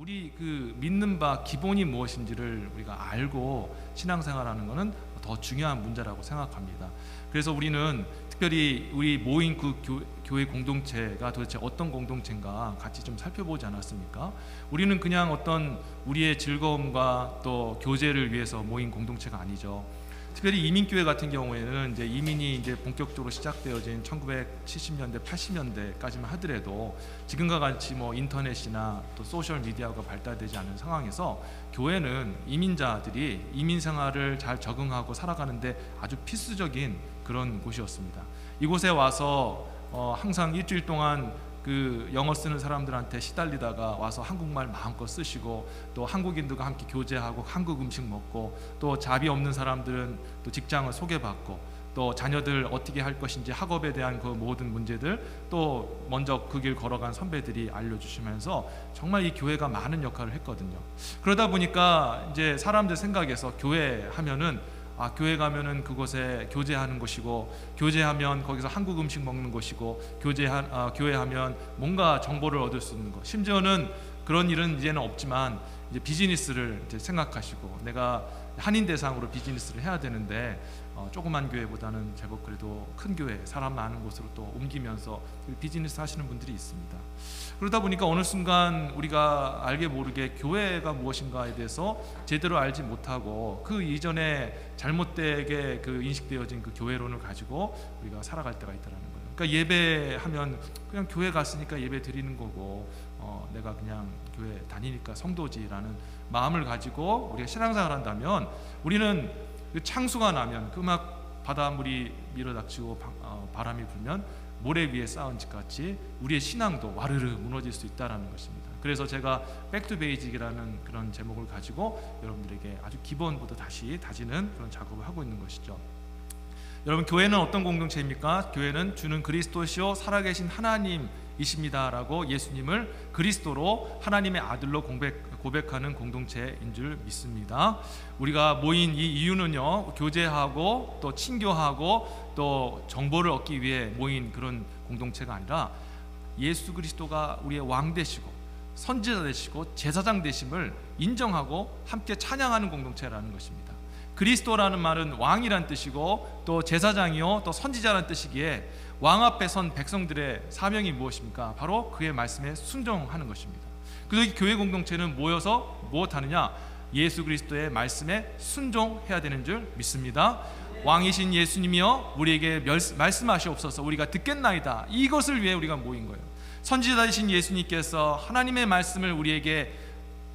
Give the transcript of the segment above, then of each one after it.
우리 그 믿는 바 기본이 무엇인지를 우리가 알고 신앙생활하는 것은 더 중요한 문제라고 생각합니다. 그래서 우리는 특별히 우리 모인 그 교회 공동체가 도대체 어떤 공동체인가 같이 좀 살펴보지 않았습니까? 우리는 그냥 어떤 우리의 즐거움과 또 교제를 위해서 모인 공동체가 아니죠. 특별히 이민교회 같은 경우에는 이제 이민이 이제 본격적으로 시작되어진 1970년대, 80년대까지만 하더라도 지금과 같이 뭐 인터넷이나 또 소셜 미디어가 발달되지 않은 상황에서 교회는 이민자들이 이민 생활을 잘 적응하고 살아가는데 아주 필수적인 그런 곳이었습니다. 이곳에 와서 항상 일주일 동안 그 영어 쓰는 사람들한테 시달리다가 와서 한국말 마음껏 쓰시고 또 한국인들과 함께 교제하고 한국 음식 먹고 또 자비 없는 사람들은 또 직장을 소개받고 또 자녀들 어떻게 할 것인지 학업에 대한 그 모든 문제들 또 먼저 그 길 걸어간 선배들이 알려주시면서 정말 이 교회가 많은 역할을 했거든요. 그러다 보니까 이제 사람들 생각에서 교회 하면은 교회 가면은 그곳에 교제하는 곳이고 교제하면 거기서 한국 음식 먹는 곳이고 교회하면 뭔가 정보를 얻을 수 있는 것. 심지어는 그런 일은 이제는 없지만 이제 비즈니스를 이제 생각하시고 내가 한인 대상으로 비즈니스를 해야 되는데 조그만 교회보다는 제법 그래도 큰 교회, 사람 많은 곳으로 또 옮기면서 비즈니스 하시는 분들이 있습니다. 그러다 보니까 어느 순간 우리가 알게 모르게 교회가 무엇인가에 대해서 제대로 알지 못하고 그 이전에 잘못되게 그 인식되어진 그 교회론을 가지고 우리가 살아갈 때가 있다는 거예요. 그러니까 예배하면 그냥 교회 갔으니까 예배 드리는 거고 내가 그냥 교회 다니니까 성도지라는 마음을 가지고 우리가 신앙생활을 한다면 우리는 그 창수가 나면 그 막 바닷물이 밀어닥치고 바람이 불면 모래 위에 쌓은 집 같이 우리의 신앙도 와르르 무너질 수 있다는 것입니다. 그래서 제가 백투베이직이라는 그런 제목을 가지고 여러분들에게 아주 기본부터 다시 다지는 그런 작업을 하고 있는 것이죠. 여러분, 교회는 어떤 공동체입니까? 교회는 주는 그리스도시요 살아계신 하나님이십니다라고 예수님을 그리스도로 하나님의 아들로 고백하는 공동체인 줄 믿습니다. 우리가 모인 이 이유는요, 교제하고 또 친교하고 또 정보를 얻기 위해 모인 그런 공동체가 아니라 예수 그리스도가 우리의 왕 되시고 선지자 되시고 제사장 되심을 인정하고 함께 찬양하는 공동체라는 것입니다. 그리스도라는 말은 왕이란 뜻이고 또 제사장이요 또 선지자란 뜻이기에 왕 앞에 선 백성들의 사명이 무엇입니까? 바로 그의 말씀에 순종하는 것입니다. 그래서 이 교회 공동체는 모여서 무엇하느냐? 예수 그리스도의 말씀에 순종해야 되는 줄 믿습니다. 왕이신 예수님이여 우리에게 말씀하시옵소서 우리가 듣겠나이다. 이것을 위해 우리가 모인 거예요. 선지자이신 예수님께서 하나님의 말씀을 우리에게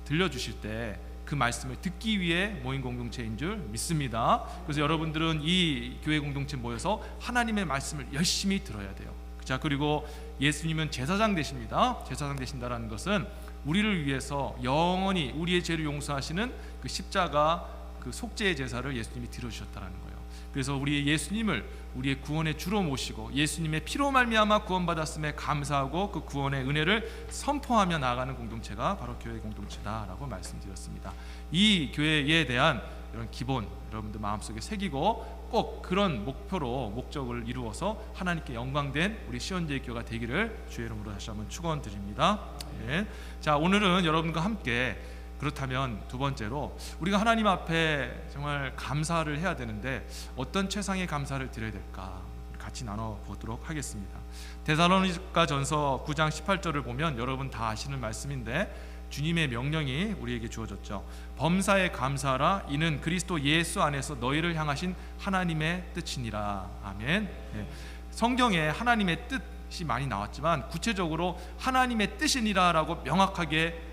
들려주실 때 그 말씀을 듣기 위해 모인 공동체인 줄 믿습니다. 그래서 여러분들은 이 교회 공동체 모여서 하나님의 말씀을 열심히 들어야 돼요. 자, 그리고 예수님은 제사장 되십니다. 제사장 되신다라는 것은 우리를 위해서 영원히 우리의 죄를 용서하시는 그 십자가 그 속죄의 제사를 예수님이 들어주셨다는 거예요. 그래서 우리 예수님을 우리의 구원의 주로 모시고 예수님의 피로 말미암아 구원받았음에 감사하고 그 구원의 은혜를 선포하며 나아가는 공동체가 바로 교회 공동체다라고 말씀드렸습니다. 이 교회에 대한 이런 기본 여러분들 마음속에 새기고 꼭 그런 목적을 이루어서 하나님께 영광된 우리 시온제일교회가 되기를 주의 이름으로 다시 한번 축원드립니다. 네. 자, 오늘은 여러분과 함께 그렇다면 두 번째로 우리가 하나님 앞에 정말 감사를 해야 되는데 어떤 최상의 감사를 드려야 될까 같이 나눠보도록 하겠습니다. 데살로니가전서 9장 18절을 보면 여러분 다 아시는 말씀인데 주님의 명령이 우리에게 주어졌죠. 범사에 감사하라 이는 그리스도 예수 안에서 너희를 향하신 하나님의 뜻이니라. 아멘. 네. 성경에 하나님의 뜻이 많이 나왔지만 구체적으로 하나님의 뜻이니라라고 명확하게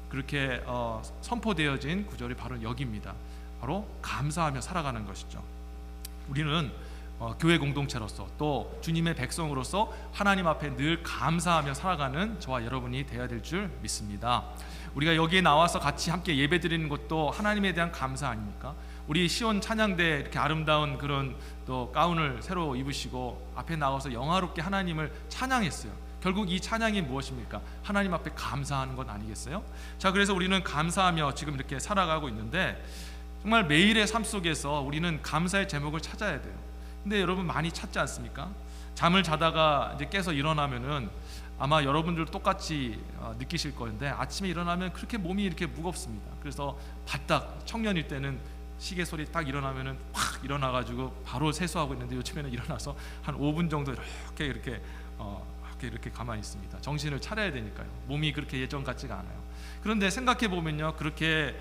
그렇게 선포되어진 구절이 바로 여기입니다. 바로 감사하며 살아가는 것이죠. 우리는 교회 공동체로서 또 주님의 백성으로서 하나님 앞에 늘 감사하며 살아가는 저와 여러분이 되어야 될 줄 믿습니다. 우리가 여기에 나와서 같이 함께 예배드리는 것도 하나님에 대한 감사 아닙니까? 우리 시온 찬양대 이렇게 아름다운 그런 또 가운을 새로 입으시고 앞에 나와서 영화롭게 하나님을 찬양했어요. 결국 이 찬양이 무엇입니까? 하나님 앞에 감사하는 것 아니겠어요? 자, 그래서 우리는 감사하며 지금 이렇게 살아가고 있는데 정말 매일의 삶 속에서 우리는 감사의 제목을 찾아야 돼요. 근데 여러분 많이 찾지 않습니까? 잠을 자다가 이제 깨서 일어나면은 아마 여러분들 똑같이 느끼실 건데, 아침에 일어나면 그렇게 몸이 이렇게 무겁습니다. 그래서 바딱 청년일 때는 시계 소리 딱 일어나면은 확 일어나가지고 바로 세수하고 있는데, 요즘에는 일어나서 한 5분 정도 이렇게 가만히 있습니다. 정신을 차려야 되니까요. 몸이 그렇게 예전 같지가 않아요. 그런데 생각해 보면요, 그렇게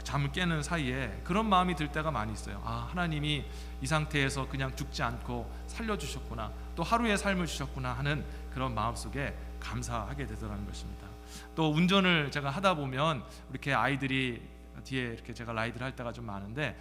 잠을 깨는 사이에 그런 마음이 들 때가 많이 있어요. 아, 하나님이 이 상태에서 그냥 죽지 않고 살려주셨구나, 또 하루의 삶을 주셨구나 하는 그런 마음속에 감사하게 되더라는 것입니다. 또 운전을 제가 하다 보면 이렇게 아이들이 뒤에 이렇게 제가 라이드를 할 때가 좀 많은데,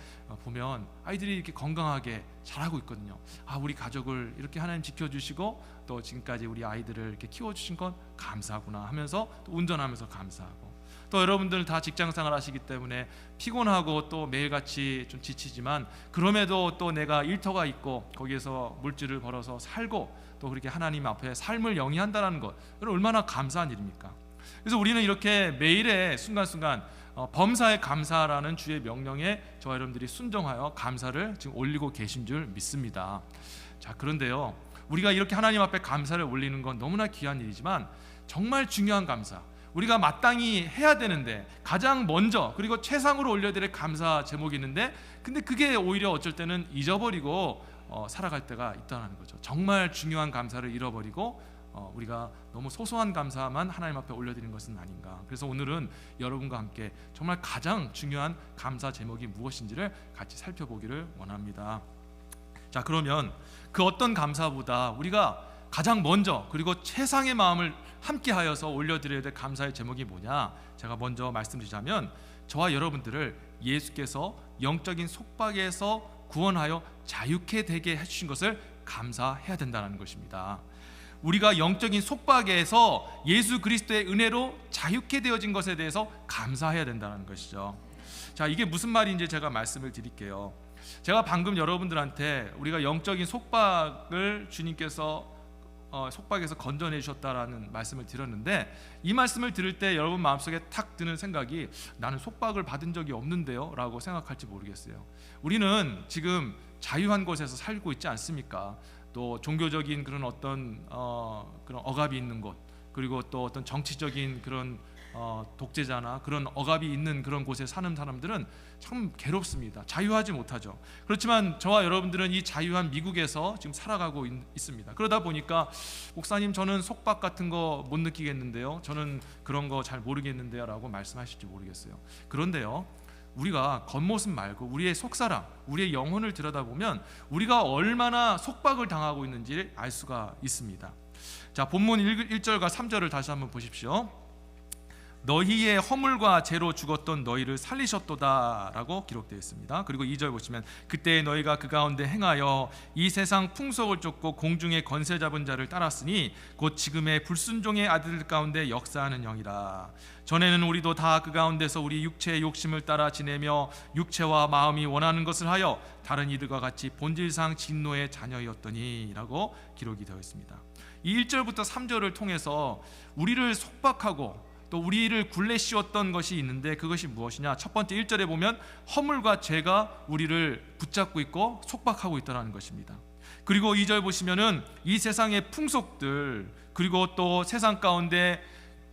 보면 아이들이 이렇게 건강하게 자라고 있거든요. 아, 우리 가족을 이렇게 하나님 지켜주시고 또 지금까지 우리 아이들을 이렇게 키워주신 건 감사하구나 하면서 또 운전하면서 감사하고, 또 여러분들 다 직장생활 하시기 때문에 피곤하고 또 매일같이 좀 지치지만, 그럼에도 또 내가 일터가 있고 거기에서 물질을 벌어서 살고 또 그렇게 하나님 앞에 삶을 영위한다는 것, 얼마나 감사한 일입니까? 그래서 우리는 이렇게 매일의 순간순간 범사에 감사라는 주의 명령에 저와 여러분들이 순종하여 감사를 지금 올리고 계신 줄 믿습니다. 자, 그런데요, 우리가 이렇게 하나님 앞에 감사를 올리는 건 너무나 귀한 일이지만, 정말 중요한 감사, 우리가 마땅히 해야 되는데 가장 먼저 그리고 최상으로 올려야 될 감사 제목이 있는데, 근데 그게 오히려 어쩔 때는 잊어버리고 살아갈 때가 있다는 거죠. 정말 중요한 감사를 잃어버리고 우리가 너무 소소한 감사만 하나님 앞에 올려드리는 것은 아닌가. 그래서 오늘은 여러분과 함께 정말 가장 중요한 감사 제목이 무엇인지를 같이 살펴보기를 원합니다. 자, 그러면 그 어떤 감사보다 우리가 가장 먼저 그리고 최상의 마음을 함께하여서 올려드려야 될 감사의 제목이 뭐냐, 제가 먼저 말씀드리자면, 저와 여러분들을 예수께서 영적인 속박에서 구원하여 자유케 되게 해주신 것을 감사해야 된다는 것입니다. 우리가 영적인 속박에서 예수 그리스도의 은혜로 자유케 되어진 것에 대해서 감사해야 된다는 것이죠. 자, 이게 무슨 말인지 제가 말씀을 드릴게요. 제가 방금 여러분들한테 우리가 영적인 속박을 주님께서 속박에서 건져내 주셨다라는 말씀을 드렸는데, 이 말씀을 들을 때 여러분 마음속에 탁 드는 생각이, 나는 속박을 받은 적이 없는데요 라고 생각할지 모르겠어요. 우리는 지금 자유한 곳에서 살고 있지 않습니까? 또 종교적인 그런 어떤 그런 억압이 있는 곳, 그리고 또 어떤 정치적인 그런 독재자나 그런 억압이 있는 그런 곳에 사는 사람들은 참 괴롭습니다. 자유하지 못하죠. 그렇지만 저와 여러분들은 이 자유한 미국에서 지금 살아가고 있습니다. 그러다 보니까, 목사님 저는 속박 같은 거 못 느끼겠는데요, 저는 그런 거 잘 모르겠는데요 라고 말씀하실지 모르겠어요. 그런데요, 우리가 겉모습 말고 우리의 속사람, 우리의 영혼을 들여다보면 우리가 얼마나 속박을 당하고 있는지 알 수가 있습니다. 자, 본문 1절과 3절을 다시 한번 보십시오. 너희의 허물과 죄로 죽었던 너희를 살리셨도다 라고 기록되어 있습니다. 그리고 2절 보시면, 그때 너희가 그 가운데 행하여 이 세상 풍속을 쫓고 공중의 권세 잡은 자를 따랐으니 곧 지금의 불순종의 아들들 가운데 역사하는 영이라. 전에는 우리도 다 그 가운데서 우리 육체의 욕심을 따라 지내며 육체와 마음이 원하는 것을 하여 다른 이들과 같이 본질상 진노의 자녀였더니 라고 기록이 되어 있습니다. 이 1절부터 3절을 통해서 우리를 속박하고 또 우리를 굴레 씌웠던 것이 있는데, 그것이 무엇이냐? 첫 번째 1절에 보면 허물과 죄가 우리를 붙잡고 있고 속박하고 있다는 것입니다. 그리고 2절 보시면은 이 세상의 풍속들, 그리고 또 세상 가운데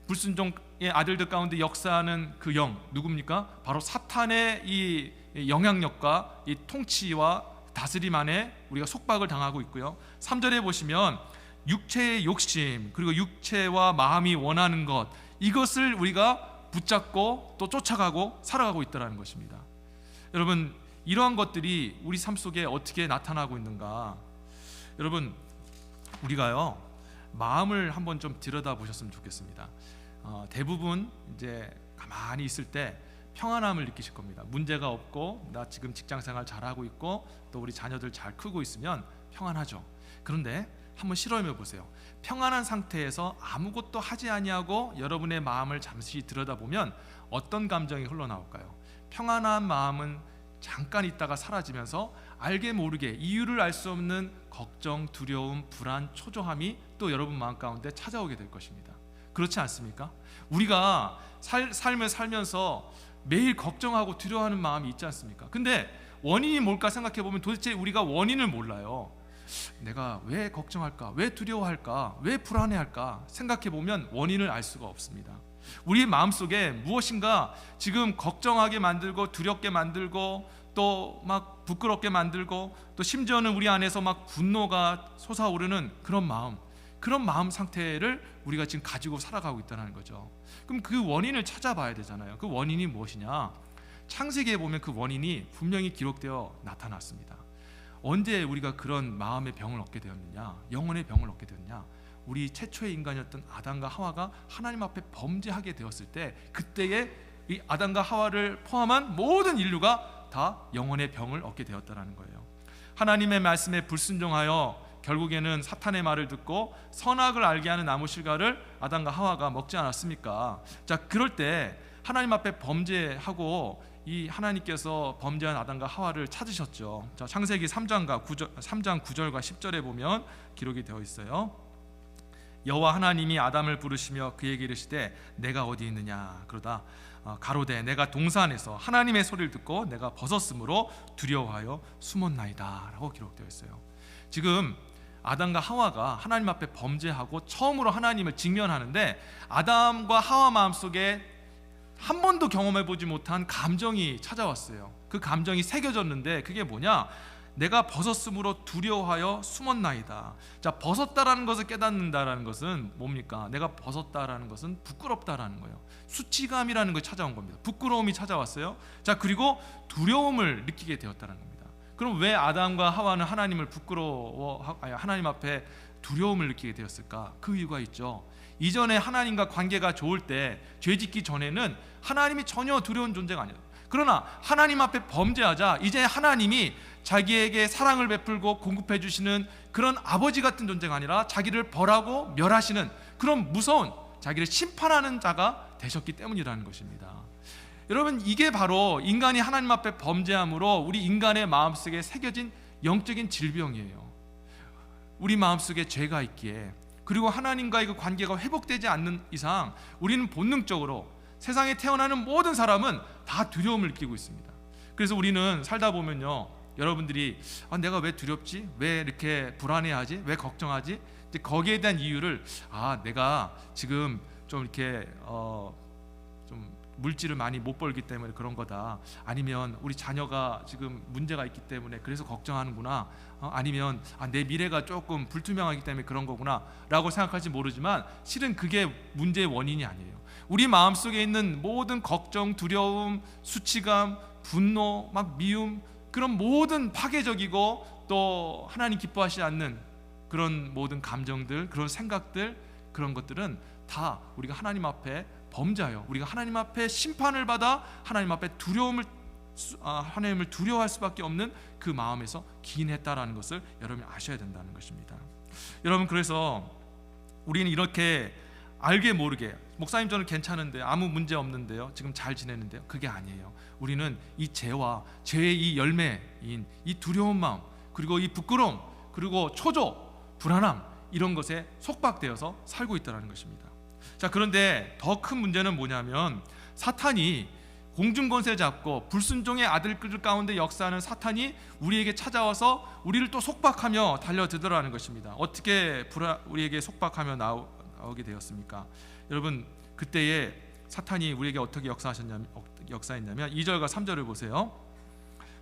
불순종의 아들들 가운데 역사하는 그 영, 누굽니까? 바로 사탄의 이 영향력과 이 통치와 다스림 안에 우리가 속박을 당하고 있고요. 3절에 보시면 육체의 욕심, 그리고 육체와 마음이 원하는 것, 이것을 우리가 붙잡고 또 쫓아가고 살아가고 있다는 것입니다. 여러분, 이러한 것들이 우리 삶 속에 어떻게 나타나고 있는가? 여러분, 우리가요, 마음을 한번 좀 들여다보셨으면 좋겠습니다. 대부분 이제 가만히 있을 때 평안함을 느끼실 겁니다. 문제가 없고 나 지금 직장생활 잘하고 있고 또 우리 자녀들 잘 크고 있으면 평안하죠. 그런데 한번 실험해 보세요. 평안한 상태에서 아무것도 하지 아니하고 여러분의 마음을 잠시 들여다보면 어떤 감정이 흘러나올까요? 평안한 마음은 잠깐 있다가 사라지면서 알게 모르게 이유를 알 수 없는 걱정, 두려움, 불안, 초조함이 또 여러분 마음 가운데 찾아오게 될 것입니다. 그렇지 않습니까? 우리가 삶을 살면서 매일 걱정하고 두려워하는 마음이 있지 않습니까? 근데 원인이 뭘까 생각해 보면 도대체 우리가 원인을 몰라요. 내가 왜 걱정할까? 왜 두려워할까? 왜 불안해할까? 생각해 보면 원인을 알 수가 없습니다. 우리 마음속에 무엇인가 지금 걱정하게 만들고 두렵게 만들고 또 막 부끄럽게 만들고 또 심지어는 우리 안에서 막 분노가 솟아오르는 그런 마음 상태를 우리가 지금 가지고 살아가고 있다는 거죠. 그럼 그 원인을 찾아봐야 되잖아요. 그 원인이 무엇이냐? 창세기에 보면 그 원인이 분명히 기록되어 나타났습니다. 언제 우리가 그런 마음의 병을 얻게 되었느냐? 영혼의 병을 얻게 되었냐? 우리 최초의 인간이었던 아담과 하와가 하나님 앞에 범죄하게 되었을 때, 그때에 이 아담과 하와를 포함한 모든 인류가 다 영혼의 병을 얻게 되었다는 거예요. 하나님의 말씀에 불순종하여 결국에는 사탄의 말을 듣고 선악을 알게 하는 나무 실과를 아담과 하와가 먹지 않았습니까? 자, 그럴 때 하나님 앞에 범죄하고 이 하나님께서 범죄한 아담과 하와를 찾으셨죠. 자, 창세기 3장 9절과 10절에 보면 기록이 되어 있어요. 여호와 하나님이 아담을 부르시며 그에게 이르시되 내가 어디 있느냐? 그러다 가로되 내가 동산에서 하나님의 소리를 듣고 내가 벗었으므로 두려워하여 숨었나이다 라고 기록되어 있어요. 지금 아담과 하와가 하나님 앞에 범죄하고 처음으로 하나님을 직면하는데, 아담과 하와 마음속에 한 번도 경험해보지 못한 감정이 찾아왔어요. 그 감정이 새겨졌는데 그게 뭐냐? 내가 벗었으므로 두려워하여 숨었나이다. 자, 벗었다라는 것을 깨닫는다라는 것은 뭡니까? 내가 벗었다라는 것은 부끄럽다라는 거예요. 수치감이라는 것이 찾아온 겁니다. 부끄러움이 찾아왔어요. 자, 그리고 두려움을 느끼게 되었다는 겁니다. 그럼 왜 아담과 하와는 하나님 앞에 두려움을 느끼게 되었을까? 그 이유가 있죠. 이전에 하나님과 관계가 좋을 때, 죄짓기 전에는 하나님이 전혀 두려운 존재가 아니에요. 그러나 하나님 앞에 범죄하자 이제 하나님이 자기에게 사랑을 베풀고 공급해 주시는 그런 아버지 같은 존재가 아니라 자기를 벌하고 멸하시는 그런 무서운, 자기를 심판하는 자가 되셨기 때문이라는 것입니다. 여러분, 이게 바로 인간이 하나님 앞에 범죄함으로 우리 인간의 마음속에 새겨진 영적인 질병이에요. 우리 마음속에 죄가 있기에, 그리고 하나님과의 그 관계가 회복되지 않는 이상 우리는 본능적으로 세상에 태어나는 모든 사람은 다 두려움을 느끼고 있습니다. 그래서 우리는 살다 보면요, 여러분들이 내가 왜 두렵지? 왜 이렇게 불안해하지? 왜 걱정하지? 이제 거기에 대한 이유를 내가 지금 좀 이렇게 좀 물질을 많이 못 벌기 때문에 그런 거다. 아니면 우리 자녀가 지금 문제가 있기 때문에 그래서 걱정하는구나. 아니면 내 미래가 조금 불투명하기 때문에 그런 거구나 라고 생각할지 모르지만 실은 그게 문제의 원인이 아니에요. 우리 마음속에 있는 모든 걱정, 두려움, 수치감, 분노, 막 미움, 그런 모든 파괴적이고 또 하나님 기뻐하시지 않는 그런 모든 감정들, 그런 생각들, 그런 것들은 다 우리가 하나님 앞에 범죄하여 우리가 하나님 앞에 심판을 받아 하나님 앞에 하나님을 두려워할 수밖에 없는 그 마음에서 기인했다라는 것을 여러분이 아셔야 된다는 것입니다. 여러분, 그래서 우리는 이렇게 알게 모르게, 목사님 저는 괜찮은데 아무 문제 없는데요, 지금 잘 지내는데요, 그게 아니에요. 우리는 이 죄와 죄의 이 열매인 이 두려운 마음, 그리고 이 부끄러움, 그리고 초조, 불안함, 이런 것에 속박되어서 살고 있다는 것입니다. 자, 그런데 더 큰 문제는 뭐냐면, 사탄이 공중권세 잡고 불순종의 아들들 가운데 역사하는 사탄이 우리에게 찾아와서 우리를 또 속박하며 달려들더라는 것입니다. 어떻게 우리에게 속박하며 나오게 되었습니까? 여러분, 그때에 사탄이 우리에게 어떻게 역사했냐면 2절과 3절을 보세요.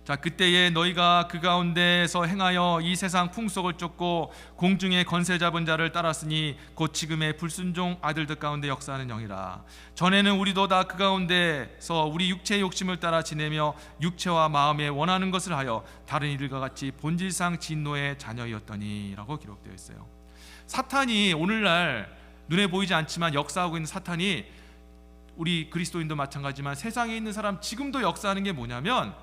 자, 그때에 너희가 그 가운데서 행하여 이 세상 풍속을 쫓고 공중의 권세 잡은 자를 따랐으니 곧 지금의 불순종 아들들 가운데 역사하는 영이라. 전에는 우리도 다 그 가운데서 우리 육체의 욕심을 따라 지내며 육체와 마음에 원하는 것을 하여 다른 이들과 같이 본질상 진노의 자녀였더니 라고 기록되어 있어요. 사탄이 오늘날 눈에 보이지 않지만 역사하고 있는 사탄이 우리 그리스도인도 마찬가지지만 세상에 있는 사람 지금도 역사하는 게 뭐냐면,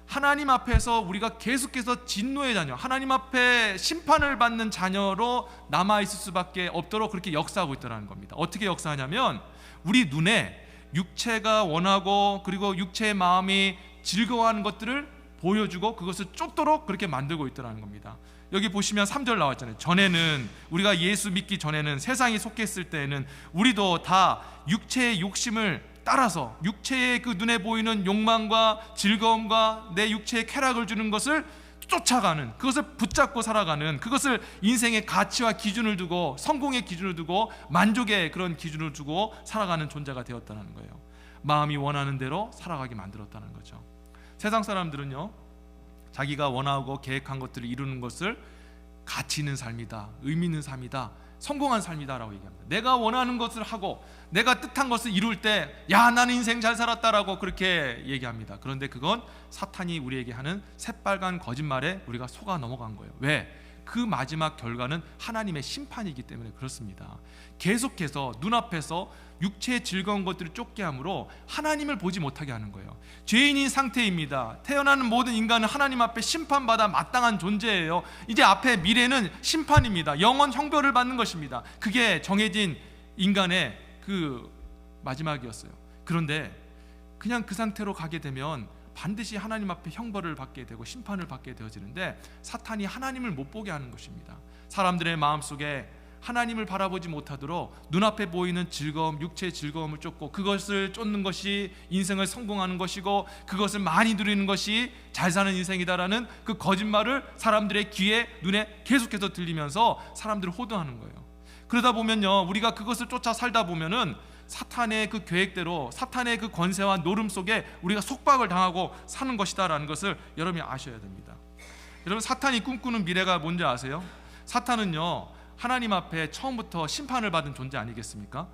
하나님 앞에서 우리가 계속해서 진노의 자녀, 하나님 앞에 심판을 받는 자녀로 남아있을 수밖에 없도록 그렇게 역사하고 있다는 겁니다. 어떻게 역사하냐면, 우리 눈에 육체가 원하고 그리고 육체의 마음이 즐거워하는 것들을 보여주고 그것을 쫓도록 그렇게 만들고 있다는 겁니다. 여기 보시면 3절 나왔잖아요. 전에는, 우리가 예수 믿기 전에는, 세상이 속했을 때에는 우리도 다 육체의 욕심을 따라서 육체의 그 눈에 보이는 욕망과 즐거움과 내 육체의 쾌락을 주는 것을 쫓아가는, 그것을 붙잡고 살아가는, 그것을 인생의 가치와 기준을 두고, 성공의 기준을 두고, 만족의 그런 기준을 두고 살아가는 존재가 되었다는 거예요. 마음이 원하는 대로 살아가게 만들었다는 거죠. 세상 사람들은요, 자기가 원하고 계획한 것들을 이루는 것을 가치 있는 삶이다, 의미 있는 삶이다, 성공한 삶이다라고 얘기합니다. 내가 원하는 것을 하고 내가 뜻한 것을 이룰 때, 야, 나는 인생 잘 살았다라고 그렇게 얘기합니다. 그런데 그건 사탄이 우리에게 하는 새빨간 거짓말에 우리가 속아 넘어간 거예요. 왜? 그 마지막 결과는 하나님의 심판이기 때문에 그렇습니다. 계속해서 눈앞에서 육체의 즐거운 것들을 쫓게 함으로 하나님을 보지 못하게 하는 거예요. 죄인인 상태입니다. 태어나는 모든 인간은 하나님 앞에 심판받아 마땅한 존재예요. 이제 앞에 미래는 심판입니다. 영원 형벌을 받는 것입니다. 그게 정해진 인간의 그 마지막이었어요. 그런데 그냥 그 상태로 가게 되면 반드시 하나님 앞에 형벌을 받게 되고 심판을 받게 되어지는데, 사탄이 하나님을 못 보게 하는 것입니다. 사람들의 마음속에 하나님을 바라보지 못하도록 눈앞에 보이는 즐거움, 육체의 즐거움을 쫓고 그것을 쫓는 것이 인생을 성공하는 것이고, 그것을 많이 누리는 것이 잘 사는 인생이다라는 그 거짓말을 사람들의 귀에, 눈에 계속해서 들리면서 사람들을 호도하는 거예요. 그러다 보면요, 우리가 그것을 쫓아 살다 보면은 사탄의 그 계획대로, 사탄의 그 권세와 노름 속에 우리가 속박을 당하고 사는 것이다라는 것을 여러분이 아셔야 됩니다. 여러분, 사탄이 꿈꾸는 미래가 뭔지 아세요? 사탄은요, 하나님 앞에 처음부터 심판을 받은 존재 아니겠습니까?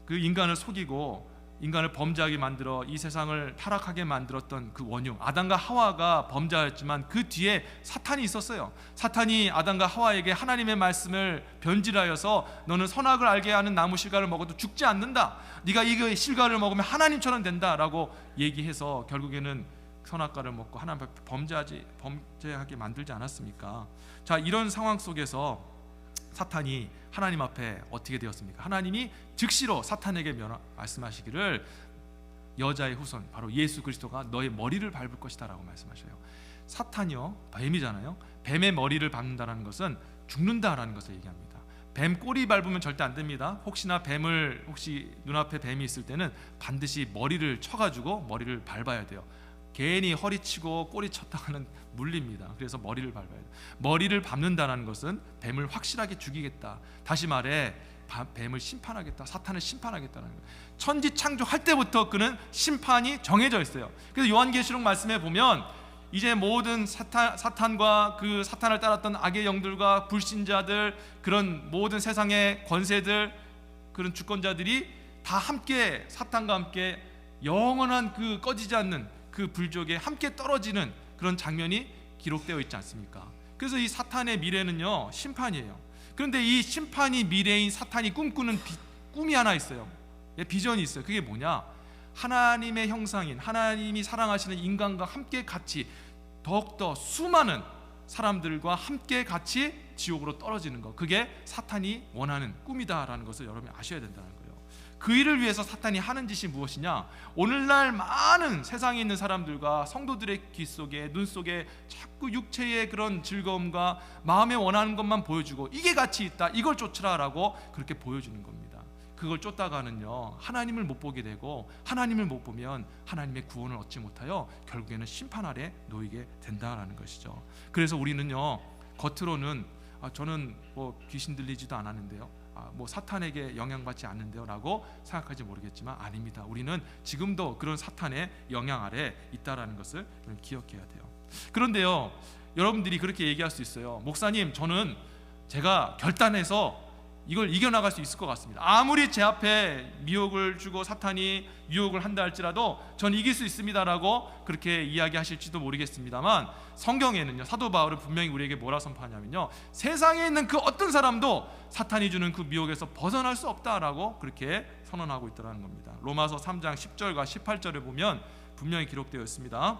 그 인간을 속이고 인간을 범죄하게 만들어 이 세상을 타락하게 만들었던 그 원흉, 아담과 하와가 범죄하였지만 그 뒤에 사탄이 있었어요. 사탄이 아담과 하와에게 하나님의 말씀을 변질하여서 너는 선악을 알게 하는 나무 실과를 먹어도 죽지 않는다, 네가 이 실과를 먹으면 하나님처럼 된다라고 얘기해서 결국에는 선악과를 먹고 하나님 앞에 범죄하게 만들지 않았습니까? 자, 이런 상황 속에서 사탄이 하나님 앞에 어떻게 되었습니까? 하나님이 즉시로 사탄에게 말씀하시기를, 여자의 후손 바로 예수 그리스도가 너의 머리를 밟을 것이다 라고 말씀하셔요. 사탄이요, 뱀이잖아요. 뱀의 머리를 밟는다는 것은 죽는다라는 것을 얘기합니다. 뱀 꼬리 밟으면 절대 안 됩니다. 혹시나 혹시 눈앞에 뱀이 있을 때는 반드시 머리를 쳐가지고 머리를 밟아야 돼요. 괜히 허리치고 꼬리 쳤다가는 물립니다. 그래서 머리를 밟아야 돼요. 머리를 밟는다는 것은 뱀을 확실하게 죽이겠다, 다시 말해 뱀을 심판하겠다, 사탄을 심판하겠다는 거예요. 천지 창조할 때부터 그는 심판이 정해져 있어요. 그래서 요한계시록 말씀에 보면 이제 모든 사탄과 그 사탄을 따랐던 악의 영들과 불신자들, 그런 모든 세상의 권세들, 그런 주권자들이 다 함께 사탄과 함께 영원한 그 꺼지지 않는 그 불족에 함께 떨어지는 그런 장면이 기록되어 있지 않습니까? 그래서 이 사탄의 미래는요, 심판이에요. 그런데 이 심판이 미래인 사탄이 꿈꾸는 꿈이 하나 있어요. 비전이 있어요. 그게 뭐냐? 하나님의 형상인, 하나님이 사랑하시는 인간과 함께 같이 더욱더 수많은 사람들과 함께 같이 지옥으로 떨어지는 것, 그게 사탄이 원하는 꿈이다라는 것을 여러분이 아셔야 된다는 거예요. 그 일을 위해서 사탄이 하는 짓이 무엇이냐? 오늘날 많은 세상에 있는 사람들과 성도들의 귀 속에, 눈 속에 자꾸 육체의 그런 즐거움과 마음에 원하는 것만 보여주고, 이게 가치 있다, 이걸 쫓으라라고 그렇게 보여주는 겁니다. 그걸 쫓다가는요, 하나님을 못 보게 되고, 하나님을 못 보면 하나님의 구원을 얻지 못하여 결국에는 심판 아래 놓이게 된다라는 것이죠. 그래서 우리는요, 겉으로는 저는 뭐 귀신 들리지도 않았는데요, 뭐 사탄에게 영향받지 않는데요 라고 생각할지 모르겠지만 아닙니다. 우리는 지금도 그런 사탄의 영향 아래 있다라는 것을 기억해야 돼요. 그런데요, 여러분들이 그렇게 얘기할 수 있어요. 목사님, 저는 제가 결단해서 이걸 이겨나갈 수 있을 것 같습니다. 아무리 제 앞에 미혹을 주고 사탄이 유혹을 한다 할지라도 전 이길 수 있습니다라고 그렇게 이야기하실지도 모르겠습니다만, 성경에는요, 사도 바울은 분명히 우리에게 뭐라 선포하냐면요, 세상에 있는 그 어떤 사람도 사탄이 주는 그 미혹에서 벗어날 수 없다라고 그렇게 선언하고 있다는 겁니다. 로마서 3장 10절과 18절에 보면 분명히 기록되어 있습니다.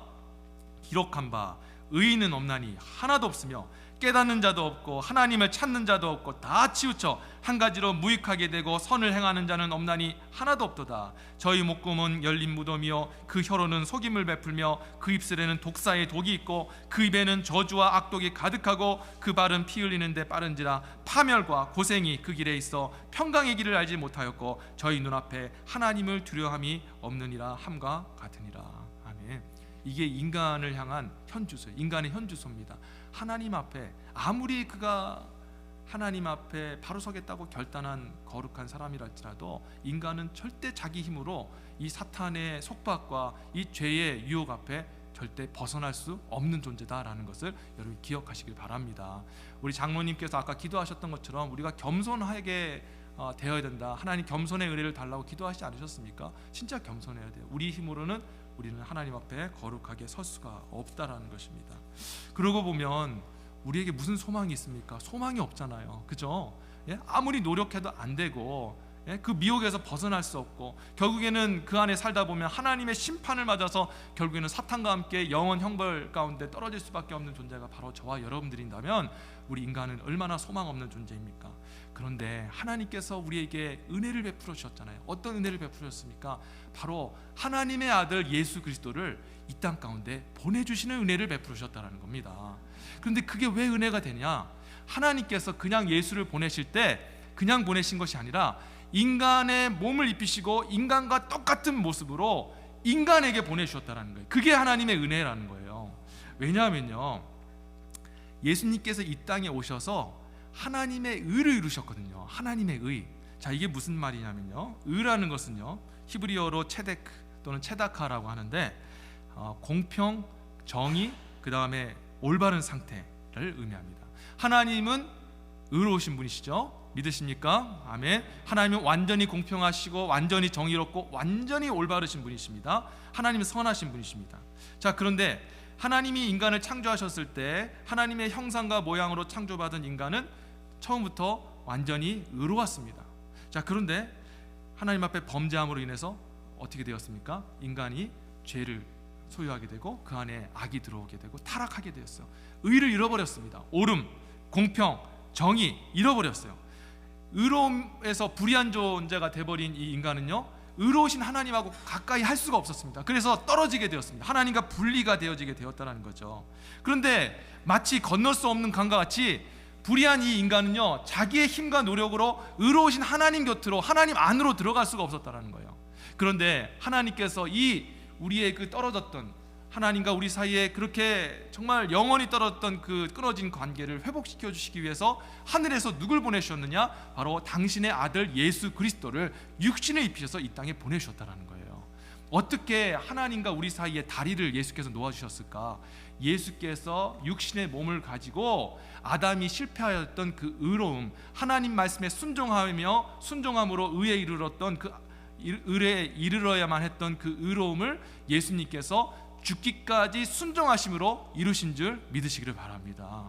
기록한 바 의인은 없나니 하나도 없으며 깨닫는 자도 없고 하나님을 찾는 자도 없고 다 치우쳐 한 가지로 무익하게 되고 선을 행하는 자는 없나니 하나도 없도다. 저희 목구멍은 열린 무덤이요 그 혀로는 속임을 베풀며 그 입술에는 독사의 독이 있고 그 입에는 저주와 악독이 가득하고 그 발은 피 흘리는데 빠른지라 파멸과 고생이 그 길에 있어 평강의 길을 알지 못하였고 저희 눈앞에 하나님을 두려워함이 없느니라 함과 같으니라. 아멘. 이게 인간을 향한 현주소, 인간의 현주소입니다. 하나님 앞에 아무리 그가 하나님 앞에 바로 서겠다고 결단한 거룩한 사람이랄지라도 인간은 절대 자기 힘으로 이 사탄의 속박과 이 죄의 유혹 앞에 절대 벗어날 수 없는 존재다라는 것을 여러분 기억하시길 바랍니다. 우리 장로님께서 아까 기도하셨던 것처럼 우리가 겸손하게 되어야 된다. 하나님 겸손의 은혜를 달라고 기도하시지 않으셨습니까? 진짜 겸손해야 돼요. 우리 힘으로는 우리는 하나님 앞에 거룩하게 설 수가 없다라는 것입니다. 그러고 보면 우리에게 무슨 소망이 있습니까? 소망이 없잖아요. 그죠? 예? 아무리 노력해도 안 되고, 예? 그 미혹에서 벗어날 수 없고, 결국에는 그 안에 살다 보면 하나님의 심판을 맞아서 결국에는 사탄과 함께 영원 형벌 가운데 떨어질 수밖에 없는 존재가 바로 저와 여러분들인다면 우리 인간은 얼마나 소망 없는 존재입니까? 그런데 하나님께서 우리에게 은혜를 베풀어 주셨잖아요. 어떤 은혜를 베푸셨습니까? 바로 하나님의 아들 예수 그리스도를 이 땅 가운데 보내주시는 은혜를 베풀어 주셨다는 겁니다. 그런데 그게 왜 은혜가 되냐? 하나님께서 그냥 예수를 보내실 때 그냥 보내신 것이 아니라 인간의 몸을 입히시고 인간과 똑같은 모습으로 인간에게 보내주셨다는 거예요. 그게 하나님의 은혜라는 거예요. 왜냐하면요, 예수님께서 이 땅에 오셔서 하나님의 의를 이루셨거든요. 하나님의 의. 자, 이게 무슨 말이냐면요, 의라는 것은요 히브리어로 체데크 또는 체다카라고 하는데 공평, 정의, 그 다음에 올바른 상태를 의미합니다. 하나님은 의로우신 분이시죠? 믿으십니까? 아멘. 하나님은 완전히 공평하시고 완전히 정의롭고 완전히 올바르신 분이십니다. 하나님은 선하신 분이십니다. 자, 그런데 하나님이 인간을 창조하셨을 때 하나님의 형상과 모양으로 창조받은 인간은 처음부터 완전히 의로웠습니다. 자, 그런데 하나님 앞에 범죄함으로 인해서 어떻게 되었습니까? 인간이 죄를 소유하게 되고 그 안에 악이 들어오게 되고 타락하게 되었어요. 의를 잃어버렸습니다. 옳음, 공평, 정의 잃어버렸어요. 의로움에서 불의한 존재가 돼버린 이 인간은요, 의로우신 하나님하고 가까이 할 수가 없었습니다. 그래서 떨어지게 되었습니다. 하나님과 분리가 되어지게 되었다는 거죠. 그런데 마치 건널 수 없는 강과 같이 불의한 이 인간은요, 자기의 힘과 노력으로 의로우신 하나님 곁으로, 하나님 안으로 들어갈 수가 없었다는 거예요. 그런데 하나님께서 이 우리의 그 떨어졌던, 하나님과 우리 사이에 그렇게 정말 영원히 떨어졌던 그 끊어진 관계를 회복시켜 주시기 위해서 하늘에서 누굴 보내주셨느냐? 바로 당신의 아들 예수 그리스도를 육신을 입히셔서 이 땅에 보내주셨다는 거예요. 어떻게 하나님과 우리 사이에 다리를 예수께서 놓아주셨을까? 예수께서 육신의 몸을 가지고 아담이 실패하였던 그 의로움, 하나님 말씀에 순종하며 순종함으로 의에 이르렀던 그 의에 이르러야만 했던 그 의로움을 예수님께서 죽기까지 순종하심으로 이루신 줄 믿으시기를 바랍니다.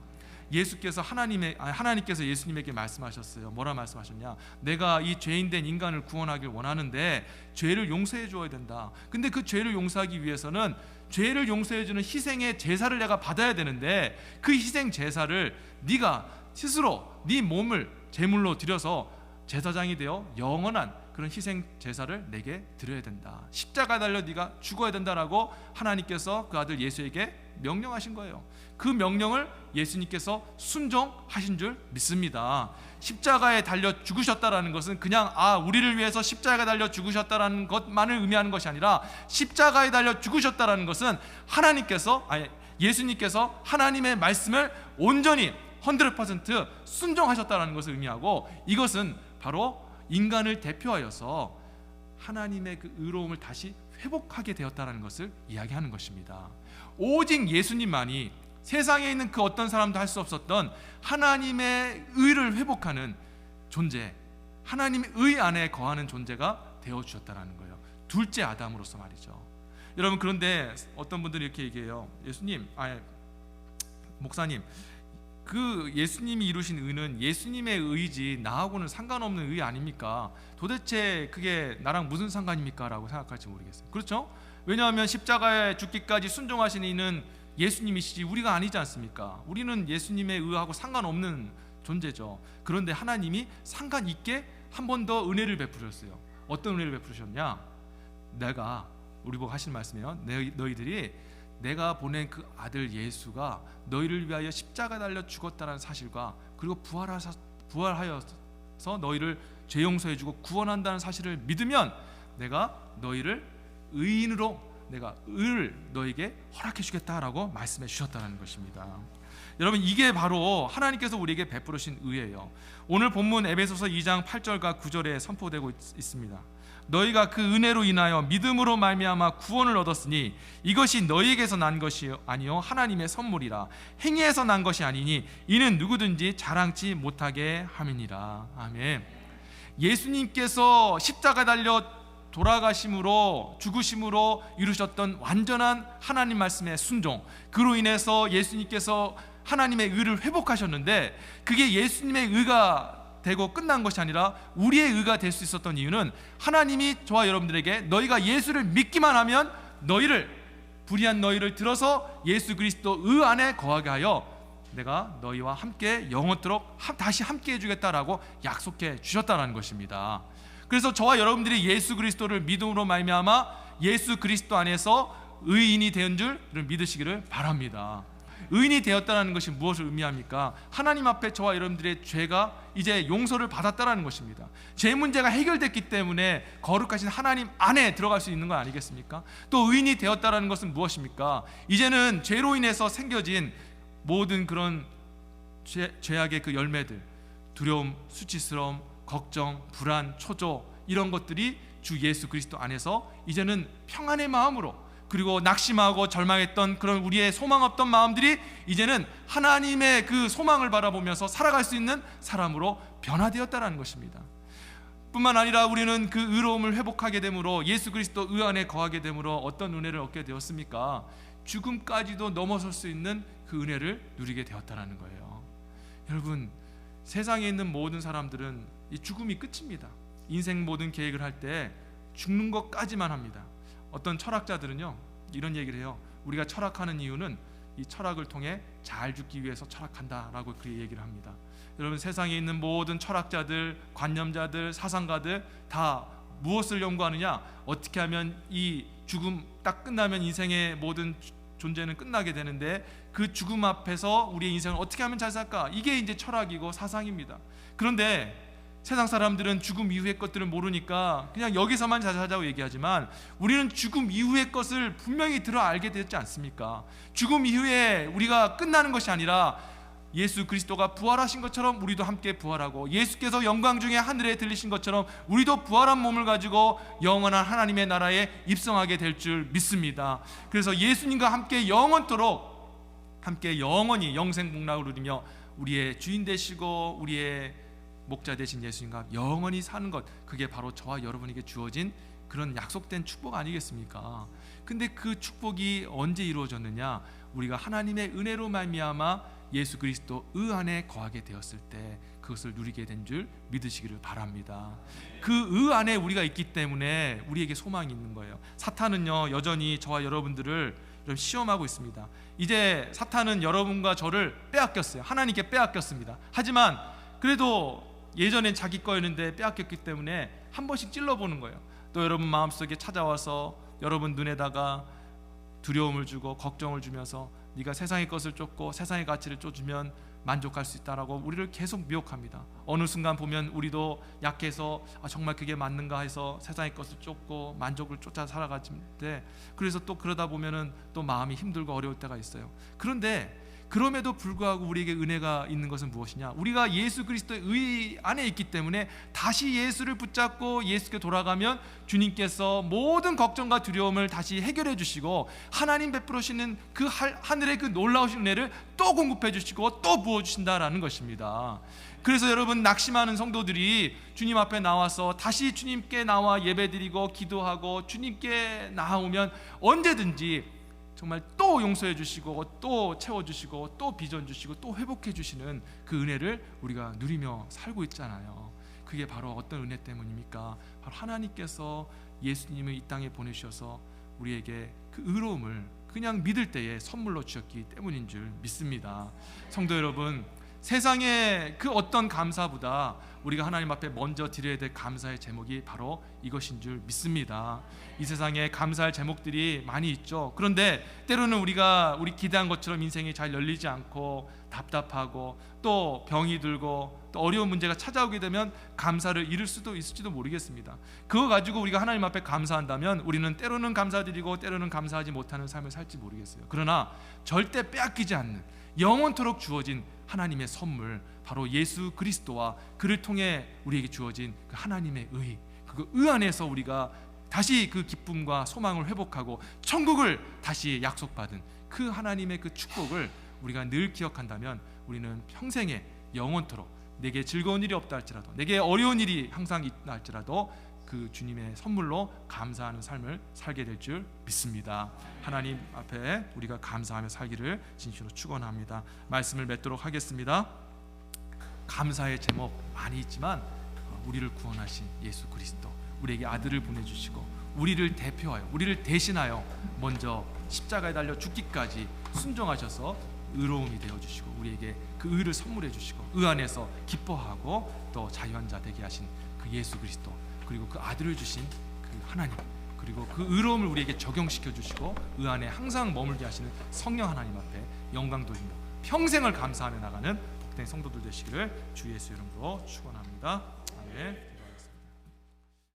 예수께서 하나님께서 예수님에게 말씀하셨어요. 뭐라 말씀하셨냐? 내가 이 죄인된 인간을 구원하길 원하는데 죄를 용서해 줘야 된다. 근데 그 죄를 용서하기 위해서는 죄를 용서해 주는 희생의 제사를 내가 받아야 되는데 그 희생 제사를 네가 스스로 네 몸을 제물로 드려서 제사장이 되어 영원한 그런 희생 제사를 내게 드려야 된다. 십자가 달려 네가 죽어야 된다라고 하나님께서 그 아들 예수에게 명령하신 거예요. 그 명령을 예수님께서 순종하신 줄 믿습니다. 십자가에 달려 죽으셨다라는 것은 그냥 우리를 위해서 십자가에 달려 죽으셨다라는 것만을 의미하는 것이 아니라 십자가에 달려 죽으셨다라는 것은 예수님께서 하나님의 말씀을 온전히 100% 순종하셨다라는 것을 의미하고, 이것은 바로 인간을 대표하여서 하나님의 그 의로움을 다시 회복하게 되었다는 것을 이야기하는 것입니다. 오직 예수님만이 세상에 있는 그 어떤 사람도 할 수 없었던 하나님의 의를 회복하는 존재, 하나님의 의 안에 거하는 존재가 되어주셨다는 거예요. 둘째 아담으로서 말이죠. 여러분, 그런데 어떤 분들이 이렇게 얘기해요. 목사님, 그 예수님이 이루신 의는 예수님의 의지 나하고는 상관없는 의 아닙니까? 도대체 그게 나랑 무슨 상관입니까? 라고 생각할지 모르겠어요. 그렇죠? 왜냐하면 십자가에 죽기까지 순종하신 이는 예수님이시지 우리가 아니지 않습니까? 우리는 예수님의 의하고 상관없는 존재죠. 그런데 하나님이 상관 있게 한 번 더 은혜를 베푸셨어요. 어떤 은혜를 베푸셨냐? 우리 보고 하신 말씀이에요. 너희들이 내가 보낸 그 아들 예수가 너희를 위하여 십자가 달려 죽었다는 사실과, 그리고 부활하여서 너희를 죄 용서해주고 구원한다는 사실을 믿으면 내가 너희를 의인으로 내가 의를 너에게 허락해 주겠다라고 말씀해 주셨다는 것입니다. 여러분, 이게 바로 하나님께서 우리에게 베푸르신 의예요. 오늘 본문 에베소서 2장 8절과 9절에 선포되고 있습니다. 너희가 그 은혜로 인하여 믿음으로 말미암아 구원을 얻었으니 이것이 너희에게서 난 것이 아니요 하나님의 선물이라. 행위에서 난 것이 아니니 이는 누구든지 자랑치 못하게 함이니라. 아멘. 예수님께서 십자가 달려 돌아가심으로, 죽으심으로 이루셨던 완전한 하나님 말씀의 순종, 그로 인해서 예수님께서 하나님의 의를 회복하셨는데, 그게 예수님의 의가 되고 끝난 것이 아니라 우리의 의가 될 수 있었던 이유는 하나님이 저와 여러분들에게 너희가 예수를 믿기만 하면 불의한 너희를 들어서 예수 그리스도 의 안에 거하게 하여 내가 너희와 함께 영원토록 다시 함께 해주겠다라고 약속해 주셨다는 것입니다. 그래서 저와 여러분들이 예수 그리스도를 믿음으로 말미암아 예수 그리스도 안에서 의인이 된 줄 믿으시기를 바랍니다. 의인이 되었다는 것이 무엇을 의미합니까? 하나님 앞에 저와 여러분들의 죄가 이제 용서를 받았다는 것입니다. 죄 문제가 해결됐기 때문에 거룩하신 하나님 안에 들어갈 수 있는 거 아니겠습니까? 또 의인이 되었다는 것은 무엇입니까? 이제는 죄로 인해서 생겨진 모든 그런 죄악의 그 열매들, 두려움, 수치스러움, 걱정, 불안, 초조, 이런 것들이 주 예수 그리스도 안에서 이제는 평안의 마음으로, 그리고 낙심하고 절망했던 그런 우리의 소망 없던 마음들이 이제는 하나님의 그 소망을 바라보면서 살아갈 수 있는 사람으로 변화되었다는 것입니다. 뿐만 아니라 우리는 그 의로움을 회복하게 되므로, 예수 그리스도 의 안에 거하게 되므로 어떤 은혜를 얻게 되었습니까? 죽음까지도 넘어설 수 있는 그 은혜를 누리게 되었다는 거예요. 여러분, 세상에 있는 모든 사람들은 이 죽음이 끝입니다. 인생 모든 계획을 할 때 죽는 것까지만 합니다. 어떤 철학자들은요, 이런 얘기를 해요. 우리가 철학하는 이유는 이 철학을 통해 잘 죽기 위해서 철학한다라고 그 얘기를 합니다. 여러분, 세상에 있는 모든 철학자들, 관념자들, 사상가들 다 무엇을 연구하느냐? 어떻게 하면 이 죽음 딱 끝나면 인생의 모든 존재는 끝나게 되는데, 그 죽음 앞에서 우리의 인생을 어떻게 하면 잘 살까? 이게 이제 철학이고 사상입니다. 그런데 세상 사람들은 죽음 이후의 것들을 모르니까 그냥 여기서만 잘 살자고 얘기하지만, 우리는 죽음 이후의 것을 분명히 들어 알게 되었지 않습니까? 죽음 이후에 우리가 끝나는 것이 아니라 예수 그리스도가 부활하신 것처럼 우리도 함께 부활하고, 예수께서 영광 중에 하늘에 들리신 것처럼 우리도 부활한 몸을 가지고 영원한 하나님의 나라에 입성하게 될 줄 믿습니다. 그래서 예수님과 함께 영원토록 함께 영원히 영생복락을 누리며 우리의 주인 되시고 우리의 목자 되신 예수님과 영원히 사는 것, 그게 바로 저와 여러분에게 주어진 그런 약속된 축복 아니겠습니까? 근데 그 축복이 언제 이루어졌느냐? 우리가 하나님의 은혜로 말미암아 예수 그리스도 의 안에 거하게 되었을 때 그것을 누리게 된 줄 믿으시기를 바랍니다. 그 의 안에 우리가 있기 때문에 우리에게 소망이 있는 거예요. 사탄은요, 여전히 저와 여러분들을 좀 시험하고 있습니다. 이제 사탄은 여러분과 저를 빼앗겼어요. 하나님께 빼앗겼습니다. 하지만 그래도 예전엔 자기 거였는데 빼앗겼기 때문에 한 번씩 찔러보는 거예요. 또 여러분 마음속에 찾아와서 여러분 눈에다가 두려움을 주고 걱정을 주면서 네가 세상의 것을 쫓고 세상의 가치를 쫓으면 만족할 수 있다라고 우리를 계속 미혹합니다. 어느 순간 보면 우리도 약해서 정말 그게 맞는가 해서 세상의 것을 쫓고 만족을 쫓아 살아가는데, 그래서 또 그러다 보면은 또 마음이 힘들고 어려울 때가 있어요. 그런데 그럼에도 불구하고 우리에게 은혜가 있는 것은 무엇이냐? 우리가 예수 그리스도의 의 안에 있기 때문에 다시 예수를 붙잡고 예수께 돌아가면 주님께서 모든 걱정과 두려움을 다시 해결해 주시고 하나님 베풀으시는 그 하늘의 그 놀라우신 은혜를 또 공급해 주시고 또 부어 주신다라는 것입니다. 그래서 여러분, 낙심하는 성도들이 주님 앞에 나와서 다시 주님께 나와 예배드리고 기도하고 주님께 나오면 언제든지 정말 또 용서해 주시고 또 채워주시고 또 비전 주시고 또 회복해 주시는 그 은혜를 우리가 누리며 살고 있잖아요. 그게 바로 어떤 은혜 때문입니까? 바로 하나님께서 예수님을 이 땅에 보내주셔서 우리에게 그 의로움을 그냥 믿을 때에 선물로 주셨기 때문인 줄 믿습니다. 성도 여러분, 세상의 그 어떤 감사보다 우리가 하나님 앞에 먼저 드려야 될 감사의 제목이 바로 이것인 줄 믿습니다. 이 세상에 감사할 제목들이 많이 있죠. 그런데 때로는 우리 기대한 것처럼 인생이 잘 열리지 않고 답답하고 또 병이 들고 또 어려운 문제가 찾아오게 되면 감사를 잃을 수도 있을지도 모르겠습니다. 그거 가지고 우리가 하나님 앞에 감사한다면 우리는 때로는 감사드리고 때로는 감사하지 못하는 삶을 살지 모르겠어요. 그러나 절대 빼앗기지 않는 영원토록 주어진 하나님의 선물, 바로 예수 그리스도와 그를 통해 우리에게 주어진 그 하나님의 의, 그 의 안에서 우리가 다시 그 기쁨과 소망을 회복하고 천국을 다시 약속받은 그 하나님의 그 축복을 우리가 늘 기억한다면 우리는 평생에 영원토록 내게 즐거운 일이 없다 할지라도, 내게 어려운 일이 항상 있다 할지라도 그 주님의 선물로 감사하는 삶을 살게 될 줄 믿습니다. 하나님 앞에 우리가 감사하며 살기를 진심으로 축원합니다. 말씀을 맺도록 하겠습니다. 감사의 제목 많이 있지만 우리를 구원하신 예수 그리스도, 우리에게 아들을 보내주시고 우리를 대표하여, 우리를 대신하여 먼저 십자가에 달려 죽기까지 순종하셔서 의로움이 되어주시고 우리에게 그 의를 선물해 주시고 의 안에서 기뻐하고 또 자유한 자 되게 하신 그 예수 그리스도, 그리고 그 아들을 주신 그 하나님, 그리고 그 의로움을 우리에게 적용시켜 주시고 의 안에 항상 머물게 하시는 성령 하나님 앞에 영광 돌리며 평생을 감사하며 나가는 복된 성도들 되시기를 주 예수 이름으로 축원합니다. 아멘.